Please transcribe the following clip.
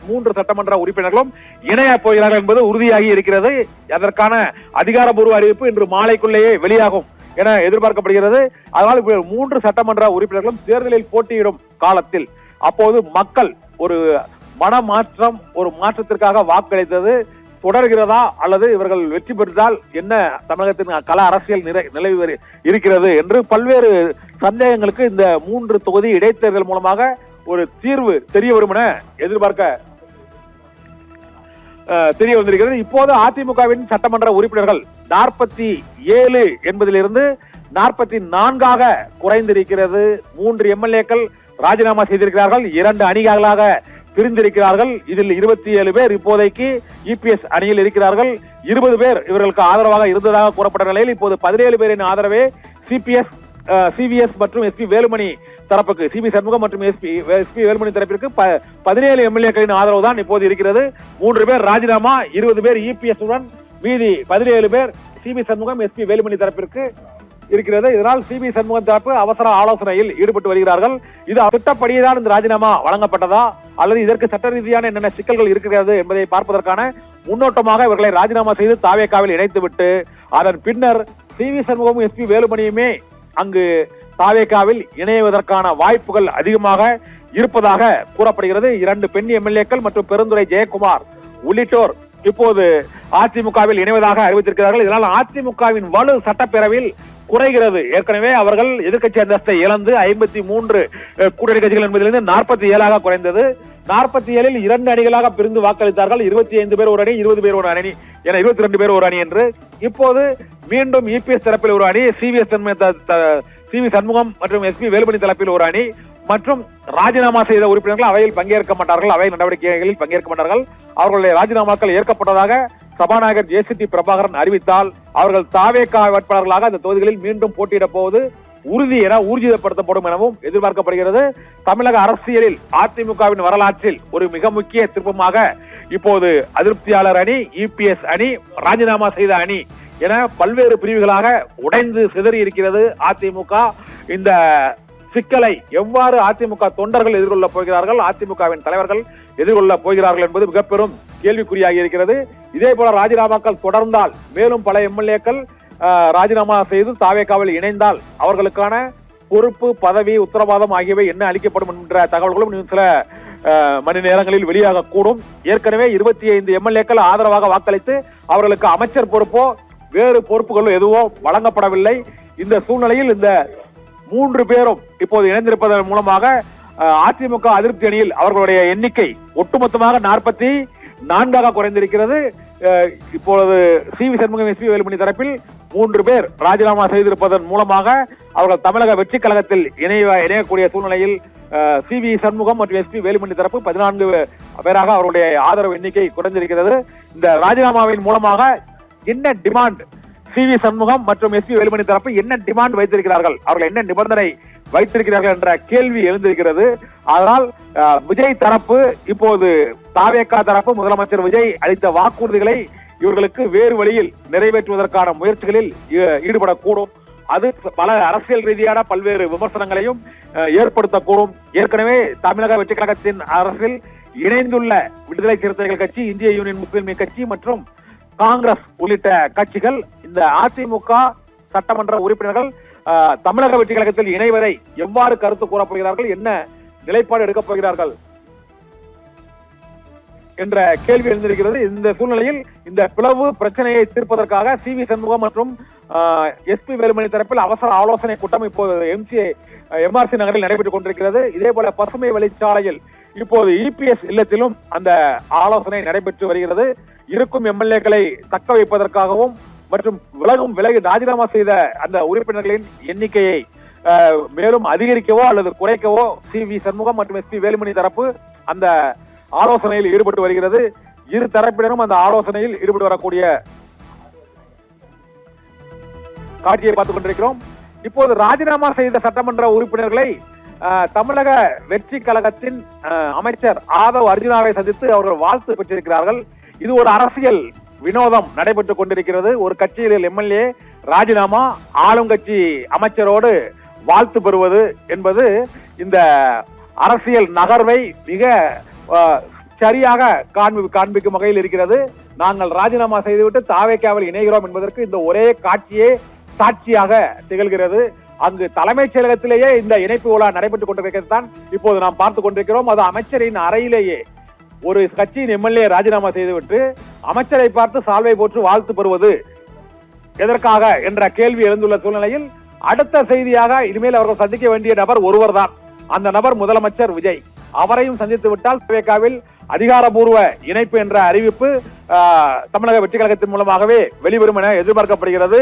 3 சட்டமன்ற உறுப்பினர்களும் இணைய போகிறார்கள் என்பது உறுதியாகி இருக்கிறது. அதற்கான அதிகாரப்பூர்வ அறிவிப்பு இன்று மாலைக்குள்ளேயே வெளியாகும் என எதிர்பார்க்கப்படுகிறது. அதனால் 3 சட்டமன்ற உறுப்பினர்களும் தேர்தலில் போட்டியிடும் காலத்தில் அப்போது மக்கள் ஒரு மனமாற்றம், ஒரு மாற்றத்திற்காக வாக்களித்தது தொடர்கிறதா அல்லது இவர்கள் வெற்றி பெற்றால் என்ன தமிழகத்தின் கள அரசியல் நிலவி இருக்கிறது என்று பல்வேறு சந்தேகங்களுக்கு இந்த 3 தொகுதி இடைத்தேர்தல் மூலமாக ஒரு தீர்வு தெரிய வரும் என தெரிய வந்திருக்கிறது. இப்போது அதிமுகவின் சட்டமன்ற உறுப்பினர்கள் 47 என்பதிலிருந்து 44 குறைந்திருக்கிறது. 3 எம்எல்ஏக்கள் ராஜினாமா செய்திருக்கிறார்கள், 2 அணிகளாக பிரிந்திருக்கிறார்கள். இதில் 27 பேர் இப்போதைக்கு இபிஎஸ் அணியில் இருக்கிறார்கள். 20 பேர் இவர்களுக்கு ஆதரவாக இருந்ததாக கூறப்பட்ட நிலையில் இப்போது 17 பேரின் ஆதரவே சிவிஎஸ் மற்றும் எஸ்பி வேலுமணி தரப்புக்கு, சிபி சண்முகம் மற்றும் எஸ்பி வேலுமணி தரப்பிற்கு 17 எம்எல்ஏக்களின் ஆதரவு தான் இப்போது இருக்கிறது. 3 பேர் ராஜினாமா, 20 பேர் இபிஎஸ் உடன் மீதி 17 பேர் சிபி சண்முகம் எஸ்பி வேலுமணி தரப்பிற்கு இருக்கிறது. இதனால் சிபி சண்முகம் தரப்பு அவசர ஆலோசனையில் ஈடுபட்டு வருகிறார்கள். இது திட்டப்படியேதான் இந்த ராஜினாமா வழங்கப்பட்டதா அல்லது இதற்கு சட்ட ரீதியான என்னென்ன சிக்கல்கள் இருக்கிறது என்பதை பார்ப்பதற்கான முன்னோட்டமாக இவர்களை ராஜினாமா செய்து தாவேகாவில் இணைத்துவிட்டு அதன் பின்னர் சிவி சண்முகமும் எஸ்பி வேலுமணியுமே அங்கு தாவேகாவில் இணைவதற்கான வாய்ப்புகள் அதிகமாக இருப்பதாக கூறப்படுகிறது. 2 பெண் எம்எல்ஏக்கள் மற்றும் பெருந்துறை ஜெயக்குமார் உள்ளிட்டோர் இப்போது அதிமுகவில் இணைவதாக அறிவித்திருக்கிறார்கள். இதனால் அதிமுகவின் வலு சட்டப்பேரவையில் குறைகிறது. ஏற்கனவே அவர்கள் எதிர்க்கட்சி அந்தஸ்தை இழந்து 53 கூட்டணி கட்சிகள் என்பதிலிருந்து 47 குறைந்தது. 47 2 அணிகளாக பிரிந்து வாக்களித்தார்கள். 25 பேர் ஒரு அணி, 20 பேர் ஒரு அணி என 22 பேர் ஒரு அணி என்று. இப்போது மீண்டும் இபிஎஸ் தரப்பில் ஒரு அணி, சிவி சண்முகம் மற்றும் எஸ்பி வேலுமணி தரப்பில் ஒரு அணி மற்றும் ராஜினாமா செய்த உறுப்பினர்கள் அவையில் பங்கேற்க மாட்டார்கள், அவை நடவடிக்கைகளில் பங்கேற்க மாட்டார்கள். அவர்களுடைய ராஜினாமாக்கள் ஏற்கப்பட்டதாக சபாநாயகர் ஜேசிடி பிரபாகரன் அறிவித்தால் அவர்கள் தாவேகா வேட்பாளர்களாக அந்த தொகுதிகளில் மீண்டும் போட்டியிடப் போவது உறுதி என ஊர்ஜிதப்படுத்தப்படும் எனவும் எதிர்பார்க்கப்படுகிறது. தமிழக அரசியலில் அதிமுகவின் வரலாற்றில் ஒரு மிக முக்கிய திருப்பமாக இப்போது அதிருப்தியாளர் அணி, இபிஎஸ் அணி, ராஜினாமா செய்த அணி என பல்வேறு பிரிவுகளாக உடைந்து சிதறி இருக்கிறது அதிமுக. இந்த சிக்கலை எவ்வாறு அதிமுக தொண்டர்கள் எதிர்கொள்ளப் போகிறார்கள், அதிமுகவின் தலைவர்கள் எதிர்கொள்ளப் போகிறார்கள் என்பது மிக பெரும் கேள்விக்குறியாகி இருக்கிறது. இதே போல ராஜினாமாக்கள் தொடர்ந்தால் மேலும் பல எம்எல்ஏக்கள் ராஜினாமா செய்து தாவேகாவில் இணைந்தால் அவர்களுக்கான பொறுப்பு, பதவி, உத்தரவாதம் ஆகியவை என்ன அளிக்கப்படும் என்ற தகவல்களும் சில மணி நேரங்களில் வெளியாக கூடும். ஏற்கனவே 25 எம்எல்ஏக்கள் ஆதரவாக வாக்களித்து அவர்களுக்கு அமைச்சர் பொறுப்போ வேறு பொறுப்புகளோ எதுவோ வழங்கப்படவில்லை. இந்த சூழ்நிலையில் இந்த 3 பேரும் இப்போது இணைந்திருப்பதன் மூலமாக அதிமுக அதிருப்தி அணியில் அவர்களுடைய எண்ணிக்கை ஒட்டுமொத்தமாக 44 குறைந்திருக்கிறது. இப்பொழுது சிவி சண்முகம், எஸ்பி வேலுமணி தரப்பில் 3 பேர் ராஜினாமா செய்திருப்பதன் மூலமாக அவர்கள் தமிழக வெற்றி கழகத்தில் இணையக்கூடிய சூழ்நிலையில் சிவி சண்முகம் மற்றும் எஸ்பி வேலுமணி தரப்பு 14 பேராக அவருடைய ஆதரவு எண்ணிக்கை குறைந்திருக்கிறது. இந்த ராஜினாமாவின் மூலமாக என்ன டிமாண்ட் சிவி சண்முகம் மற்றும் எஸ்பி வேலுமணி தரப்பு என்ன டிமாண்ட் வைத்திருக்கிறார்கள், அவர்கள் என்ன நிபந்தனை வைத்திருக்கிறார்கள் என்ற கேள்வி எழுந்திருக்கிறது. அதனால் விஜய் தரப்பு இப்போது தாவேகா தரப்பு முதலமைச்சர் விஜய் அளித்த வாக்குறுதிகளை இவர்களுக்கு வேறு வழியில் நிறைவேற்றுவதற்கான முயற்சிகளில் ஈடுபடக்கூடும். அது பல அரசியல் ரீதியான பல்வேறு விமர்சனங்களையும் ஏற்படுத்தக்கூடும். ஏற்கனவே தமிழக வெற்றி கழகத்தின் அரசில் இணைந்துள்ள விடுதலை சிறுத்தைகள் கட்சி, இந்திய யூனியன் முஸ்லிம் லீக் கட்சி மற்றும் காங்கிரஸ் உள்ளிட்ட கட்சிகள் இந்த அதிமுக சட்டமன்ற உறுப்பினர்கள் தமிழக வெற்றி கழகத்தில் இணைவதை எவ்வாறு கருத்து கூறப்போகிறார்கள், என்ன நிலைப்பாடு எடுக்கப் போகிறார்கள் என்ற கேள்வி எழுந்திருக்கிறது. இந்த சூழ்நிலையில் இந்த பிளவு பிரச்சனையை தீர்ப்பதற்காக சிவி சண்முகம் மற்றும் எஸ்பி வேலுமணி தரப்பில் அவசர ஆலோசனை கூட்டம் இப்போது எம்ஆர்சி நகரில் நடைபெற்றுக் கொண்டிருக்கிறது. இதே போல பசுமை வழிச்சாலையில் இப்போது இபிஎஸ் இல்லத்திலும் அந்த ஆலோசனை நடைபெற்று வருகிறது. இருக்கும் எம்எல்ஏக்களை தக்க வைப்பதற்காகவும் மற்றும் விலகி ராஜினாமா செய்த அந்த உறுப்பினர்களின் எண்ணிக்கையை மேலும் அதிகரிக்கவோ அல்லது குறைக்கவோ சிவி சண்முகம் மற்றும் எஸ்பி வேலுமணி தரப்பு அந்த ஆலோசனையில் ஈடுபட்டு வருகிறது. இரு தரப்பினரும் அந்த ஆலோசனையில் ஈடுபட்டு வரக்கூடிய காட்சியை பார்த்துக் கொண்டிருக்கிறோம். இப்போது ராஜினாமா செய்த சட்டமன்ற உறுப்பினர்களை தமிழக வெற்றி கழகத்தின் அமைச்சர் ஆதவ் அர்ஜுனாவை சந்தித்து அவர்கள் வாழ்த்து பெற்றிருக்கிறார்கள். இது ஒரு அரசியல் வினோதம் நடைபெற்றுக் கொண்டிருக்கிறது. ஒரு கட்சியில் எம்எல்ஏ ராஜினாமா, ஆளுங்கட்சி அமைச்சரோடு வாழ்த்து பெறுவது என்பது இந்த அரசியல் நகர்வை மிக சரியாக காண்பிக்கும் வகையில் இருக்கிறது. நாங்கள் ராஜினாமா செய்துவிட்டு தாவேக்காவில் இணைகிறோம் என்பதற்கு இந்த ஒரே காட்சியே சாட்சியாக திகழ்கிறது. அங்கு தலைமைச் செயலகத்திலேயே இந்த இணைப்பு விழா நடைபெற்றுக் கொண்டிருக்கிறது தான் இப்போது நாம் பார்த்துக் கொண்டிருக்கிறோம். அது அமைச்சரின் அறையிலேயே ஒரு கட்சியின் எம்எல்ஏ ராஜினாமா செய்துவிட்டு அமைச்சரை பார்த்து சால்வை போட்டு வாழ்த்து பெறுவது எதற்காக என்ற கேள்வி எழுந்துள்ள சூழ்நிலையில் அடுத்த செய்தியாக இனிமேல் அவர்கள் சந்திக்க வேண்டிய நபர் ஒருவர் தான். அந்த நபர் முதலமைச்சர் விஜய். அவரையும் சந்தித்து விட்டால் தாவேக்காவில் அதிகாரபூர்வ இணைப்பு என்ற அறிவிப்பு தமிழக வெற்றி கழகத்தின் மூலமாகவே வெளிவரும் என எதிர்பார்க்கப்படுகிறது.